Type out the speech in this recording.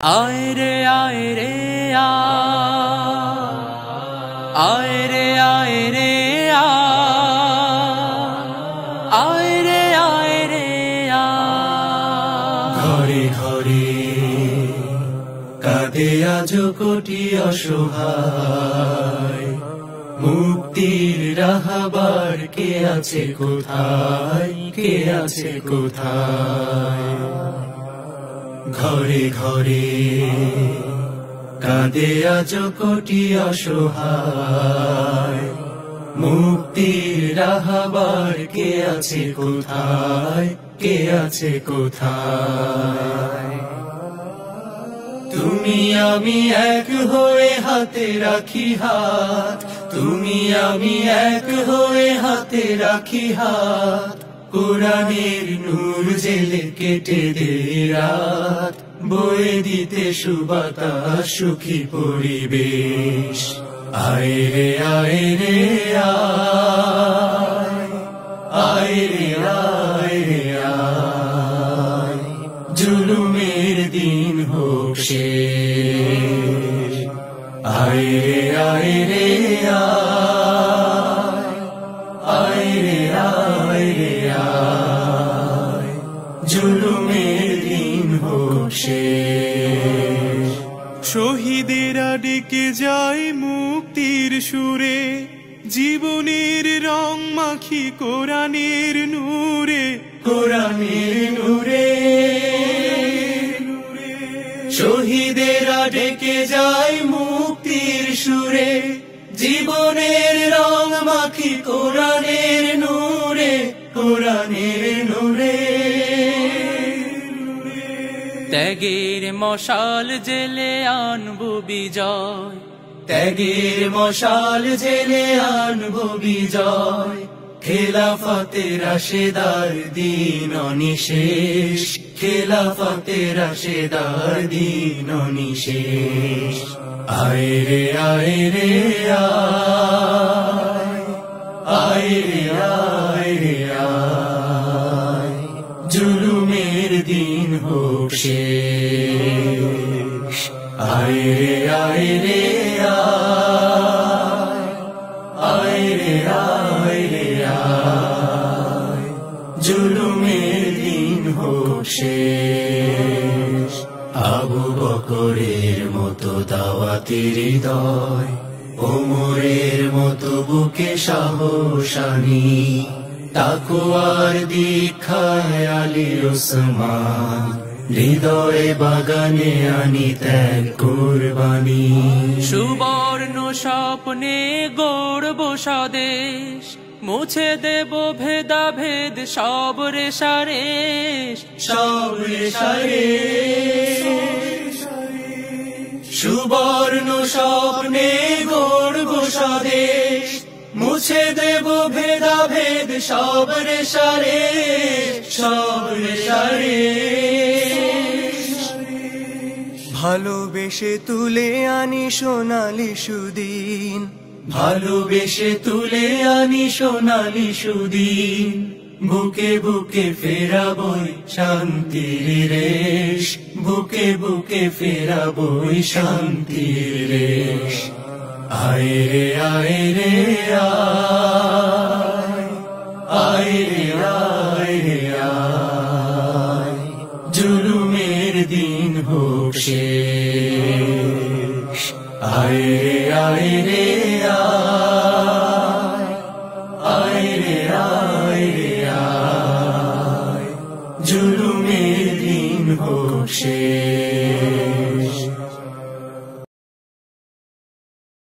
आए रे आए रे आ, आए रे आए रे आ, आए रे आए रे आ। ঘরে ঘরে কাঁদে আজ কোটি অসহায়, মুক্তির রাহবার কে আছে কোথায়, কে আছে কোথায়। ঘরে ঘরে কাঁদে আজ কোটি অসহায়, মুক্তির রাহবার কে আছে কোথায়, কে আছে কোথায়। তুমি আমি এক হয়ে হাতে রাখি হাত, তুমি আমি এক হয়ে হাতে রাখি হাত। কোরআনের নূর জেলে কেটে দে রাত, বয়ে দিতে সুবাতাস সুখী পরিবেশ। আয় রে আয় রে আয়, আয় রে আয় রে আয়, জুলুমের দিন হোক শেষ। আয় রে আয় রে আয়, আয় রে আয় রে আয়, জুলুমের দিন হোক শেষ। শহীদেরা ডেকে যায় মুক্তির সুরে, জীবনের রং মাখি কোরআনের নূরে, কোরআনের নূরে। শহীদেরা ডেকে যায় মুক্তির সুরে, জীবনের রং মাখি কোরআনের নূরে, কোরআনের নূরে। ত্যাগের মশাল জেলে আনবো বিজয়, ত্যাগের মশাল জেলে আনবো বিজয়। খেলাফতের রাশেদার দিন অনিশেষ, খেলাফতের রাশেদার দিন অনিশেষ। আয় রে আয় রে আয়, আয় রে আয় রে আয়, জুলুমের দিন হোক শেষ। আয় রে আয় রে আয়, আয় রে আয় রে আয়, জুলুমের দিন হোক শেষ। আবু বকরের মতো দাওয়াতের হৃদয়, ওমরের মতো বুকে সাহস আনি। তাকওয়ার দীক্ষায় আলী ওসমান, হৃদয়ে বাগানে আনি ত্যাগ কুরবানি। সুবর্ণ স্বপ্নে গড়ব স্বদেশ, মুছে দেব ভেদাভেদ সব রেশারেশ, সব রেশারেশ। সুবর্ণ স্বপ্নে গড়ব স্বদেশ, মুছে দেব ভেদাভেদ সব রেশারেশ, সব রেশারেশ। ভালোবেসে তুলে আনি সোনালি সুদিন, ভালোবেসে তুলে আনি সোনালি সুদিন। বুকে বুকে ফেরাবই শান্তির রেশ, বুকে বুকে ফেরাবই শান্তির রেশ। আয় রে আয় রে আয়, আয় রে আয় রে আয়, জুলুমের দিন হোক শেষ। আয় রে আয় রে আয়, আয় রে আয় রে আয়, জুলুমের দিন হোক শেষ।